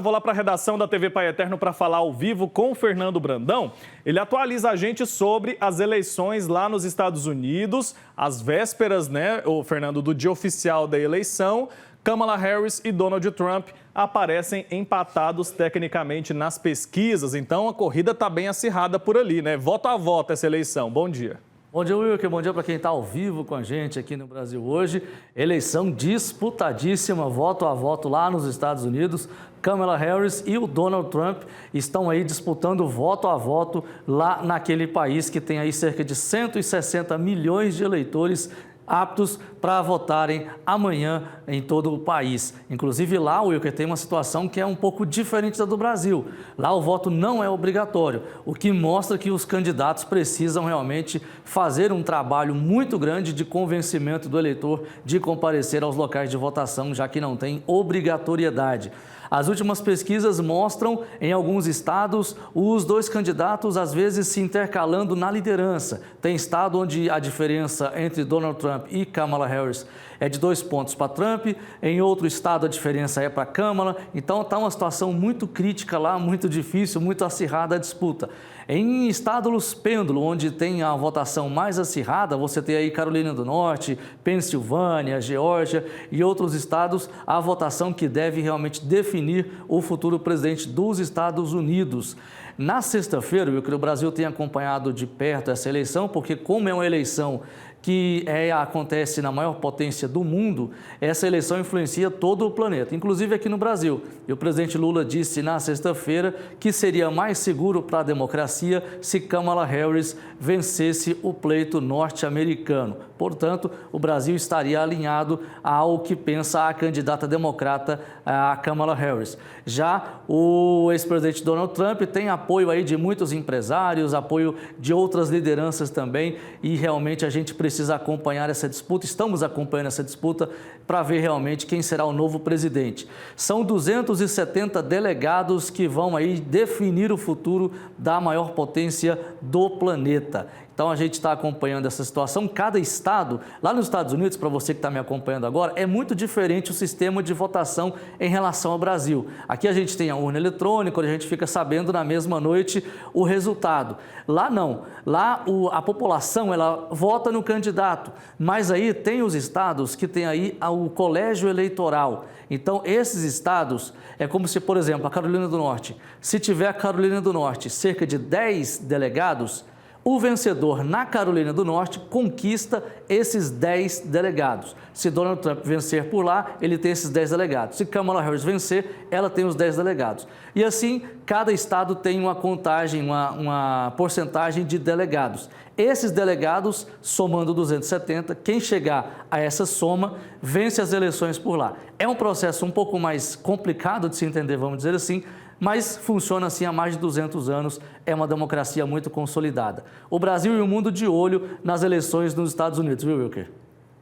Vou lá para a redação da TV Pai Eterno para falar ao vivo com o Fernando Brandão. Ele atualiza a gente sobre as eleições lá nos Estados Unidos, as vésperas, né, o Fernando, do dia oficial da eleição. Kamala Harris e Donald Trump aparecem empatados tecnicamente nas pesquisas, então a corrida está bem acirrada por ali, né? Voto a voto essa eleição. Bom dia. Bom dia, Wilker. Bom dia para quem está ao vivo com a gente aqui no Brasil hoje. Eleição disputadíssima, voto a voto lá nos Estados Unidos. Kamala Harris e o Donald Trump estão aí disputando voto a voto lá naquele país que tem aí cerca de 160 milhões de eleitores aptos para votarem amanhã em todo o país. Inclusive lá, Wilker, tem uma situação que é um pouco diferente da do Brasil. Lá o voto não é obrigatório, o que mostra que os candidatos precisam realmente fazer um trabalho muito grande de convencimento do eleitor de comparecer aos locais de votação, já que não tem obrigatoriedade. As últimas pesquisas mostram, em alguns estados, os dois candidatos às vezes se intercalando na liderança. Tem estado onde a diferença entre Donald Trump e Kamala Harris é de 2 pontos para Trump, em outro estado a diferença é para Kamala. Então está uma situação muito crítica lá, muito difícil, muito acirrada a disputa. Em estados pêndulo, onde tem a votação mais acirrada, você tem aí Carolina do Norte, Pensilvânia, Geórgia e outros estados, a votação que deve realmente definir o futuro presidente dos Estados Unidos. Na sexta-feira, o Brasil tem acompanhado de perto essa eleição, porque como é uma eleição que acontece na maior potência do mundo, essa eleição influencia todo o planeta, inclusive aqui no Brasil. E o presidente Lula disse na sexta-feira que seria mais seguro para a democracia se Kamala Harris vencesse o pleito norte-americano. Portanto, o Brasil estaria alinhado ao que pensa a candidata democrata, a Kamala Harris. Já o ex-presidente Donald Trump tem apoio aí de muitos empresários, apoio de outras lideranças também, e realmente a gente precisa acompanhar essa disputa, estamos acompanhando essa disputa para ver realmente quem será o novo presidente. São 270 delegados que vão aí definir o futuro da maior potência do planeta. Então a gente está acompanhando essa situação. Cada estado, lá nos Estados Unidos, para você que está me acompanhando agora, é muito diferente o sistema de votação em relação ao Brasil. Aqui a gente tem a urna eletrônica, onde a gente fica sabendo na mesma noite o resultado. Lá não. Lá a população ela vota no candidato, mas aí tem os estados que tem aí o colégio eleitoral. Então esses estados é como se, por exemplo, a Carolina do Norte, se tiver a Carolina do Norte cerca de 10 delegados, o vencedor na Carolina do Norte conquista esses 10 delegados. Se Donald Trump vencer por lá, ele tem esses 10 delegados. Se Kamala Harris vencer, ela tem os 10 delegados. E assim, cada estado tem uma contagem, uma porcentagem de delegados. Esses delegados, somando 270, quem chegar a essa soma, vence as eleições por lá. É um processo um pouco mais complicado de se entender, vamos dizer assim, mas funciona assim há mais de 200 anos, é uma democracia muito consolidada. O Brasil e o mundo de olho nas eleições nos Estados Unidos, viu, Wilker?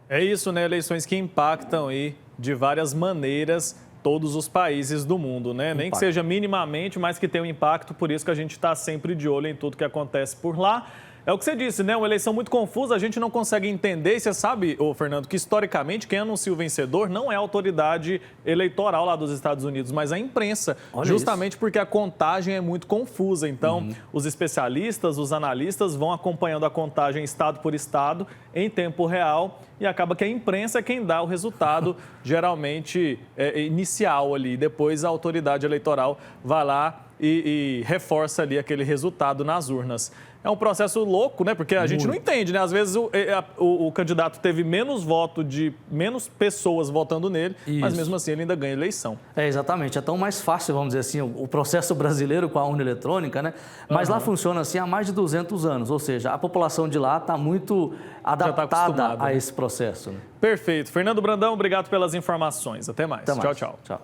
É isso, né? Eleições que impactam aí de várias maneiras todos os países do mundo, né? Nem que seja minimamente, mas que tem um impacto, por isso que a gente está sempre de olho em tudo que acontece por lá. É o que você disse, né? Uma eleição muito confusa, a gente não consegue entender. E você sabe, Fernando, que historicamente quem anuncia o vencedor não é a autoridade eleitoral lá dos Estados Unidos, mas a imprensa. Olha, justamente isso. Porque a contagem é muito confusa. Então, os especialistas, os analistas vão acompanhando a contagem estado por estado em tempo real e acaba que a imprensa é quem dá o resultado, geralmente inicial ali. Depois a autoridade eleitoral vai lá e reforça ali aquele resultado nas urnas. É um processo louco, né? Porque a gente não entende, né? Às vezes o candidato teve menos voto de menos pessoas votando nele, mas mesmo assim ele ainda ganha eleição. É, exatamente. É tão mais fácil, vamos dizer assim, o processo brasileiro com a urna eletrônica, né? Mas lá funciona assim há mais de 200 anos, ou seja, a população de lá está muito adaptada a esse processo. Né? Perfeito. Fernando Brandão, obrigado pelas informações. Até mais. Até mais. Tchau, tchau. Tchau.